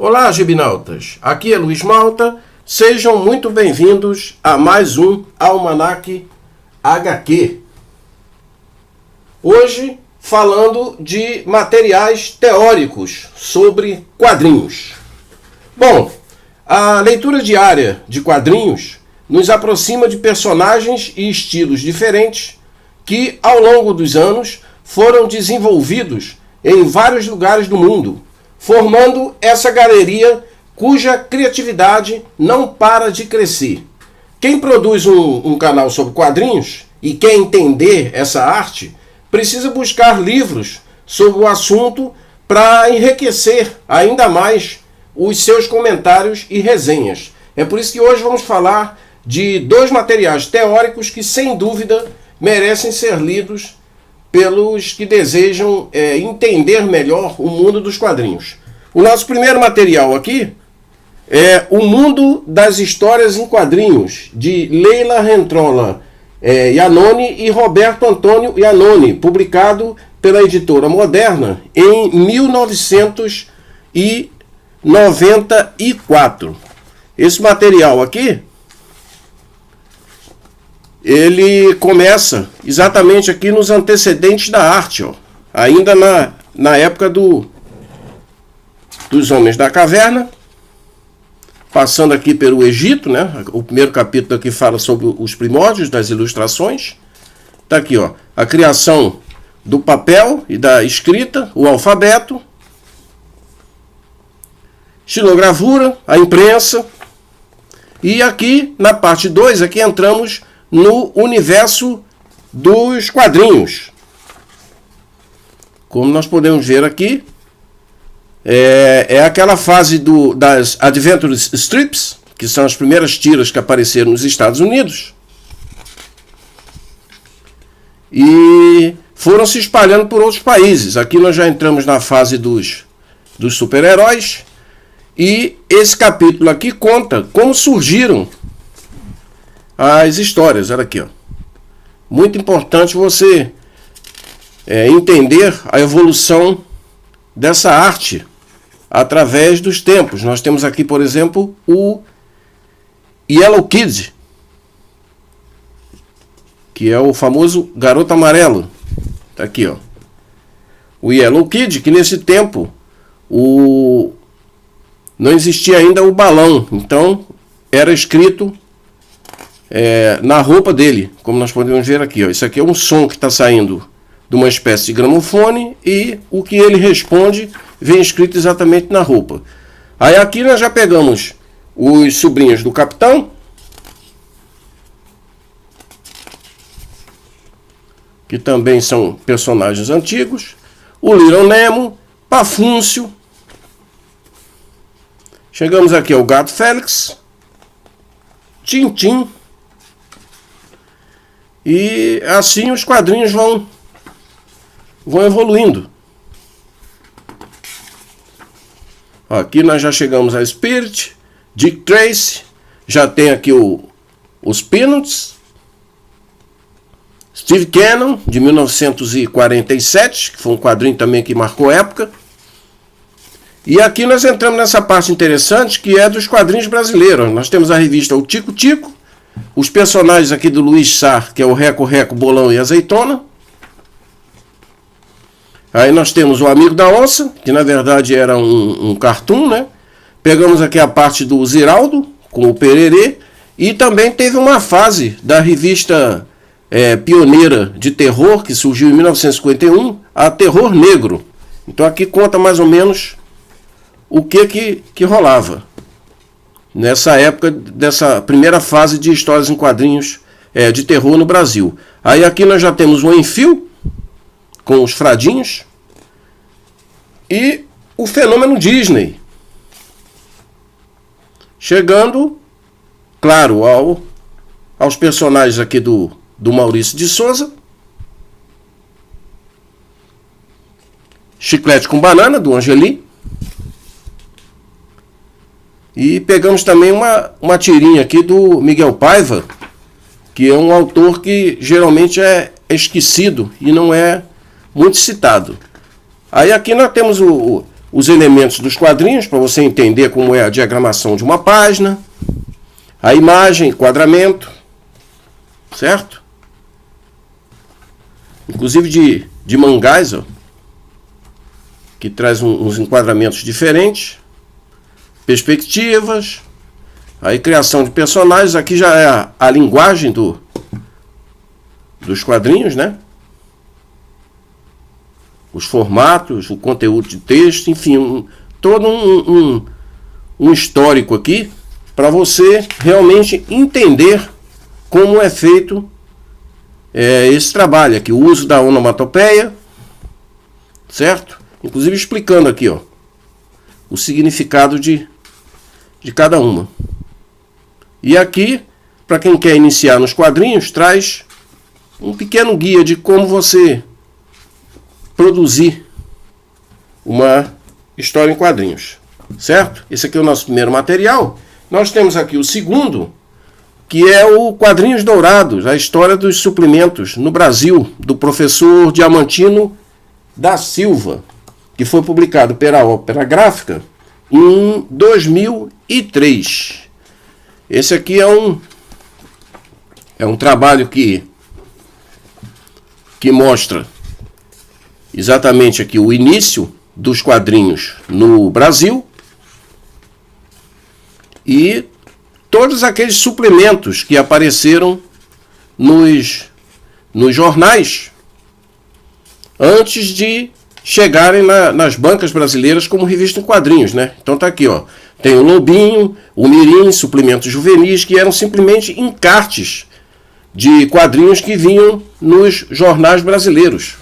Olá, gibinautas! Aqui é Luiz Malta. Sejam muito bem-vindos a mais um Almanac HQ. Hoje, falando de materiais teóricos sobre quadrinhos. Bom, a leitura diária de quadrinhos nos aproxima de personagens e estilos diferentes que, ao longo dos anos, foram desenvolvidos em vários lugares do mundo, formando essa galeria cuja criatividade não para de crescer. Quem produz um canal sobre quadrinhos e quer entender essa arte, precisa buscar livros sobre o assunto para enriquecer ainda mais os seus comentários e resenhas. É por isso que hoje vamos falar de dois materiais teóricos que, sem dúvida, merecem ser lidos pelos que desejam entender melhor o mundo dos quadrinhos. O nosso primeiro material aqui é O Mundo das Histórias em Quadrinhos, de Leila Rentrolla Iannone e Roberto Antônio Iannone, publicado pela editora Moderna em 1994. Esse material aqui, ele começa exatamente aqui nos antecedentes da arte, ó. Ainda na época dos Homens da Caverna, passando aqui pelo Egito, né? O primeiro capítulo aqui fala sobre os primórdios das ilustrações. Está aqui, ó, a criação do papel e da escrita, o alfabeto, estilogravura, a imprensa. E aqui, na parte 2, aqui entramos no universo dos quadrinhos. Como nós podemos ver aqui, é aquela fase das Adventure Strips, que são as primeiras tiras que apareceram nos Estados Unidos, e foram se espalhando por outros países. Aqui nós já entramos na fase dos super-heróis, e esse capítulo aqui conta como surgiram as histórias. Olha aqui, ó. Muito importante você entender a evolução dessa arte através dos tempos. Nós temos aqui, por exemplo, o Yellow Kid, que é o famoso Garoto Amarelo. Tá aqui, ó. O Yellow Kid, que nesse tempo não existia ainda o balão, então era escrito na roupa dele, como nós podemos ver aqui, ó. Isso aqui é um som que está saindo de uma espécie de gramofone, e o que ele responde vem escrito exatamente na roupa. Aí aqui nós já pegamos os sobrinhos do Capitão, que também são personagens antigos, o Little Nemo, Pafúncio. Chegamos aqui ao Gato Félix, Tintim, e assim os quadrinhos vão evoluindo. Aqui nós já chegamos a Spirit, Dick Tracy, já tem aqui os Peanuts, Steve Cannon, de 1947, que foi um quadrinho também que marcou época. E aqui nós entramos nessa parte interessante, que é dos quadrinhos brasileiros. Nós temos a revista O Tico Tico, os personagens aqui do Luiz Sá, que é o Reco Reco, Bolão e Azeitona. Aí nós temos o Amigo da Onça, que na verdade era um cartoon, né? Pegamos aqui a parte do Ziraldo, com o Pererê. E também teve uma fase da revista pioneira de terror, que surgiu em 1951, a Terror Negro. Então aqui conta mais ou menos o que rolava nessa época, dessa primeira fase de histórias em quadrinhos de terror no Brasil. Aí aqui nós já temos o Enfio, com os Fradinhos, e o Fenômeno Disney, chegando, claro, aos personagens aqui do Maurício de Souza, Chiclete com Banana, do Angeli, e pegamos também uma tirinha aqui do Miguel Paiva, que é um autor que geralmente é esquecido e não é muito citado. Aí aqui nós temos os elementos dos quadrinhos, para você entender como é a diagramação de uma página, a imagem, enquadramento, certo? Inclusive de mangás, ó, que traz uns enquadramentos diferentes, perspectivas, aí criação de personagens. Aqui já é a linguagem dos quadrinhos, né? Os formatos, o conteúdo de texto, enfim, todo um histórico aqui para você realmente entender como é feito esse trabalho aqui, o uso da onomatopeia, certo? Inclusive explicando aqui, ó, o significado de cada uma. E aqui, para quem quer iniciar nos quadrinhos, traz um pequeno guia de como você produzir uma história em quadrinhos, certo? Esse aqui é o nosso primeiro material. Nós temos aqui o segundo, que é o Quadrinhos Dourados, a história dos suplementos no Brasil, do professor Diamantino da Silva, que foi publicado pela Ópera Gráfica em 2003. Esse aqui é um trabalho que mostra exatamente aqui o início dos quadrinhos no Brasil e todos aqueles suplementos que apareceram nos jornais antes de chegarem nas bancas brasileiras como revista em quadrinhos, né? Então tá aqui, ó. Tem o Lobinho, o Mirim, suplementos juvenis, que eram simplesmente encartes de quadrinhos que vinham nos jornais brasileiros.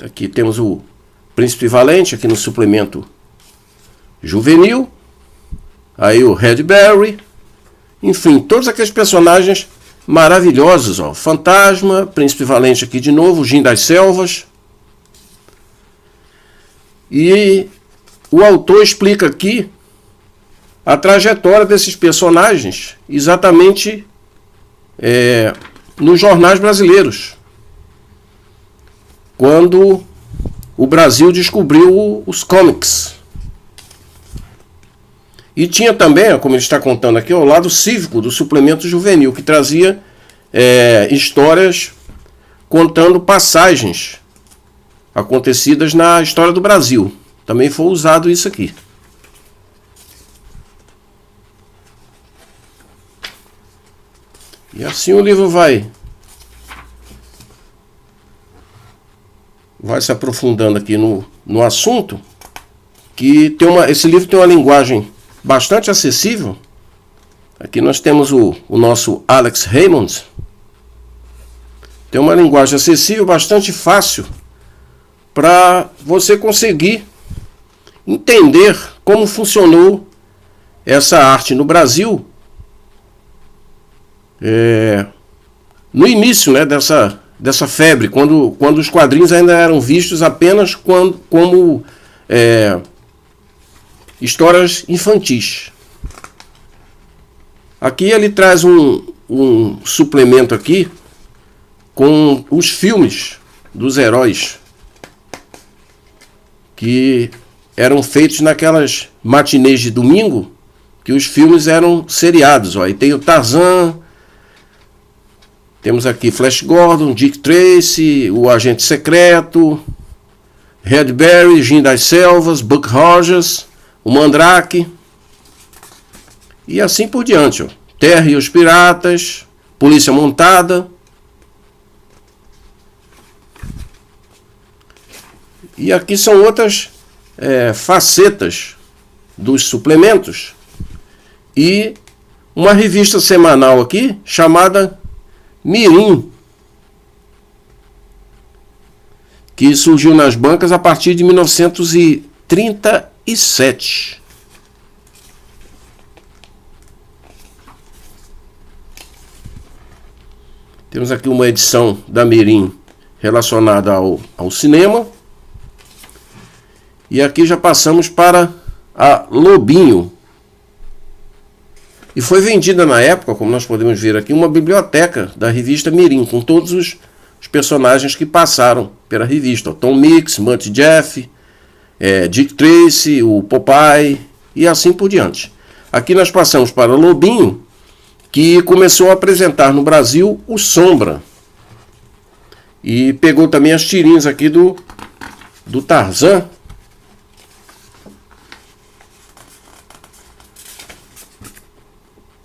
Aqui temos o Príncipe Valente, aqui no suplemento juvenil. Aí o Redberry. Enfim, todos aqueles personagens maravilhosos, ó. Fantasma, Príncipe Valente aqui de novo, Jim das Selvas. E o autor explica aqui a trajetória desses personagens exatamente nos jornais brasileiros, quando o Brasil descobriu os comics. E tinha também, como ele está contando aqui, o lado cívico do suplemento juvenil, que trazia histórias contando passagens acontecidas na história do Brasil. Também foi usado isso aqui. E assim o livro vai se aprofundando aqui no assunto, que esse livro tem uma linguagem bastante acessível. Aqui nós temos o nosso Alex Raymond. Tem uma linguagem acessível, bastante fácil, para você conseguir entender como funcionou essa arte no Brasil no início, né, dessa febre, quando os quadrinhos ainda eram vistos apenas como histórias infantis. Aqui ele traz um suplemento aqui com os filmes dos heróis que eram feitos naquelas matinês de domingo, que os filmes eram seriados. Aí tem o Tarzan, temos aqui Flash Gordon, Dick Tracy, o Agente Secreto, Redberry, Jim das Selvas, Buck Rogers, o Mandrake, e assim por diante, ó. Terra e os Piratas, Polícia Montada. E aqui são outras facetas dos suplementos. E uma revista semanal aqui chamada Mirim, que surgiu nas bancas a partir de 1937. Temos aqui uma edição da Mirim relacionada ao cinema. E aqui já passamos para a Lobinho. E foi vendida na época, como nós podemos ver aqui, uma biblioteca da revista Mirim, com todos os os personagens que passaram pela revista. O Tom Mix, Mutt Jeff, Dick Tracy, o Popeye e assim por diante. Aqui nós passamos para o Lobinho, que começou a apresentar no Brasil o Sombra. E pegou também as tirinhas aqui do Tarzan.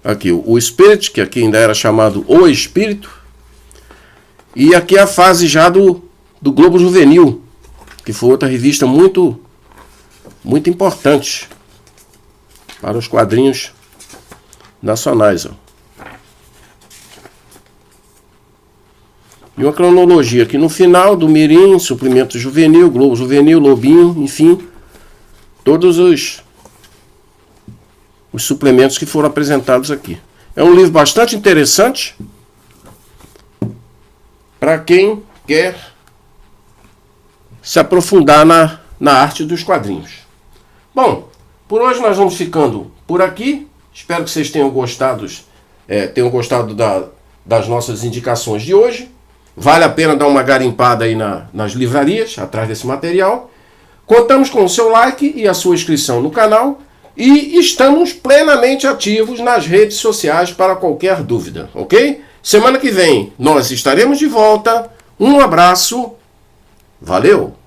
Aqui o Spirit, que aqui ainda era chamado O Espírito. E aqui a fase já do Globo Juvenil, que foi outra revista muito importante para os quadrinhos nacionais. Ó. E uma cronologia aqui no final do Mirim, Suplemento Juvenil, Globo Juvenil, Lobinho, enfim, todos os suplementos que foram apresentados aqui. É um livro bastante interessante para quem quer se aprofundar na arte dos quadrinhos. Bom, por hoje nós vamos ficando por aqui. Espero que vocês tenham gostado das nossas indicações de hoje. Vale a pena dar uma garimpada aí nas livrarias, atrás desse material. Contamos com o seu like e a sua inscrição no canal. E estamos plenamente ativos nas redes sociais para qualquer dúvida, ok? Semana que vem nós estaremos de volta. Um abraço. Valeu!